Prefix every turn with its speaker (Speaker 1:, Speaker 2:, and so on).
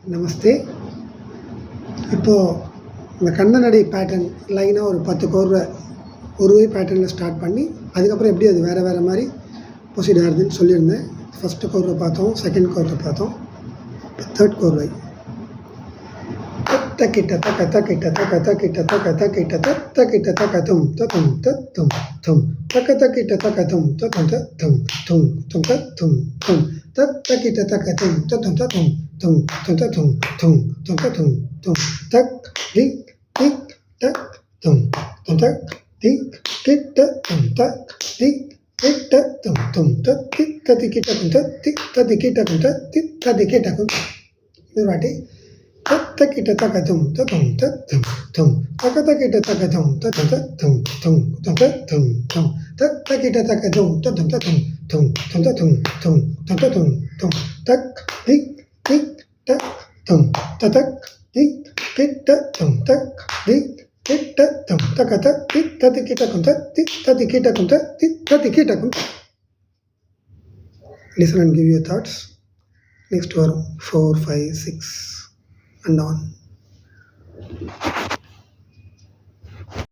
Speaker 1: நமஸ்தே. இப்போது இந்த கண்ணனடி பேட்டர்ன் லைனாக ஒரு 10 கோர்வை ஒரு வே பேட்டர்னில் ஸ்டார்ட் பண்ணி அதுக்கப்புறம் எப்படி அது வேறு வேறு மாதிரி ப்ரொசீட் ஆகுதுன்னு சொல்லியிருந்தேன். ஃபஸ்ட்டு கோர்வை பார்த்தோம், செகண்ட் கோர்வை பார்த்தோம், இப்போ தேர்ட் கோர்வை. தக்கிட்ட தக்க தக்கிட்ட தக்க தக்கிட்ட தக்க தக்கிட்ட தக்கிட்ட தக்க தும் தத்தும் தத்தும் தும் தக்க தக்கிட்ட தக்க தும் தத்தும் தத்தும் தும் தும் தத்தும் தும் தக்கிட்ட தக்க தும் தத்தும் தத்தும் தும் தும் தத்தும் தும் தும் தத்தும் தும் தக் திக் திக் டக் தும் தும் தக் திக் கிட்ட தும் தக் திக் கிட்ட தும் தும் தத்தி தத்தி கிட்ட தும் தத்தி தத்தி கிட்ட தும் தத்தி தத்தி கிட்ட தும். இது வாட்டி தக்கிட்ட தக்கத்தும் தத்தும் தத்தும் தும் தக்க தக்கிட்ட தக்கத்தும் தத்தும் தத்தும் தும் தும் தத்தும் தும் தக்கிட்ட தக்கத்தும் தத்தும் தத்தும் தும் தும் தத்தும் தும் தும் தத்தும் தும் தக் திக் திக் டக் தும் ததக் திக் கிட்ட தும் தக் திக் கிட்ட தும் தக்க தத்தி தத்தி கிட்ட கும் தத்தி தத்தி கிட்ட கும் தத்தி தத்தி கிட்ட கும். Listen and give your thoughts. Next வரும் 4, 5, 6 and on.